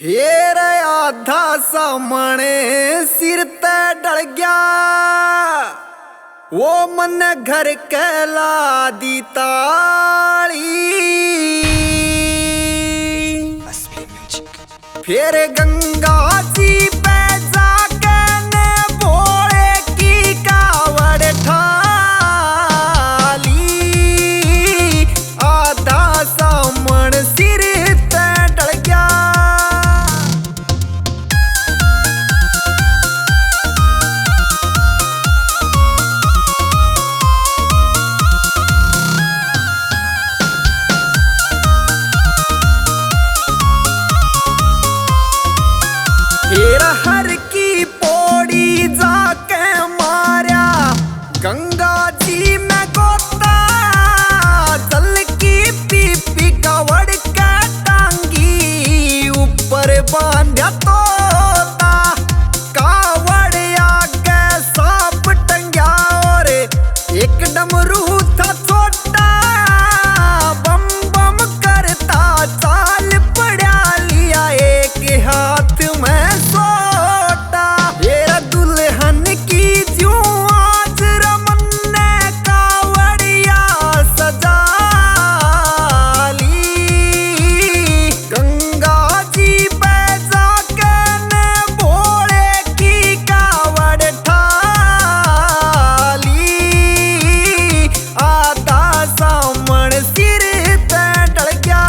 हेर आधा सामने सिर ते डल गया, वो मन घर कहला दी ताली। फिर गंगा जी पे जाके ने भोले की कावड़ ठाली, आधा सामन सिर ते डल गया। हर की पौड़ी जाके मारा गंगा जी में गोता, जल की पीपी कावड़ का टांगी ऊपर बांधा तोता। कावड़ आगे सांप टंगा और एक डमरू था छोटा, बम बम करता चाल पड़ा लिया एक हाथ में सोटा। मेरा दुल्हन की ज्यों आज रमन ने कावड़िया सजा ली, गंगा जी पे जाके ने भोले की कावड़ ठाली, आधा सामन सिर ते डल गया।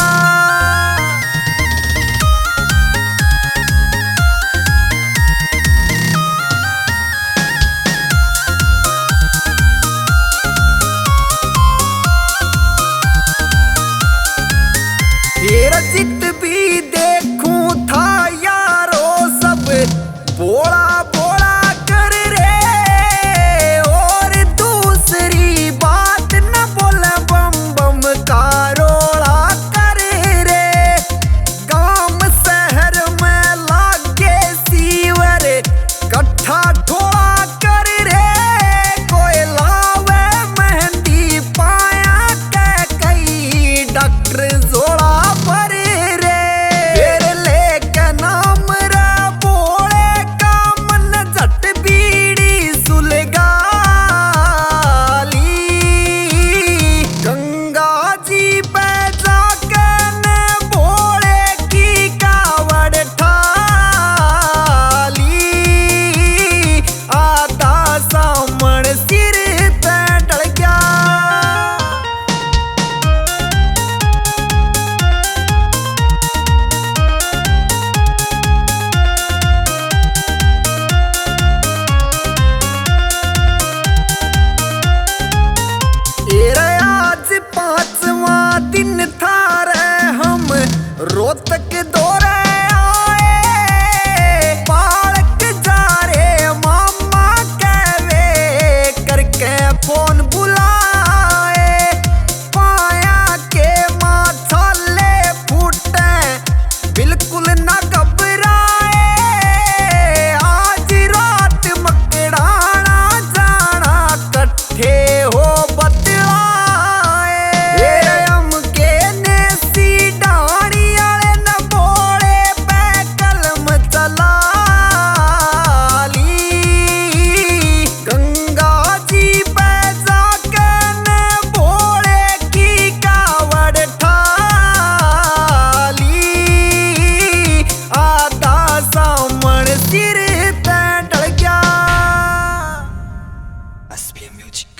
तेरा चित भी देखूं था यारो सब बोला बोला कर रे, और दूसरी बात न बोले बम बम का रोला कर रे। गांव शहर में लागे सीवर कट्ठा ठोड़ा कर रे, कोई लावे मेहंदी पाया के कई डॉक्टर जोड़ा पर रे। फिर लेके नाम रे भोले का मन झट बीड़ी सुलगा ली, गंगा जी पे जाके ने भोले की कावड़ ठाली, आधा सामन सिर ते डल गया। तेरा आज पांचवा दिन था रे, हम रोहतक दौरे आए, पालक जा रे मामा कहवे करके फोन बुलाए। पाया के माथाले फूटे बिल्कुल ना घबराए, आज रात मकड़ाना जाना कट्ठे हो बतलाए। हम के नेसी ढाणी आले न भोले पे कलम चला ली, गंगा जी पे जाके ने भोले की कावड़ ठाली, आधा सामन सिर ते डल गया। SBM music.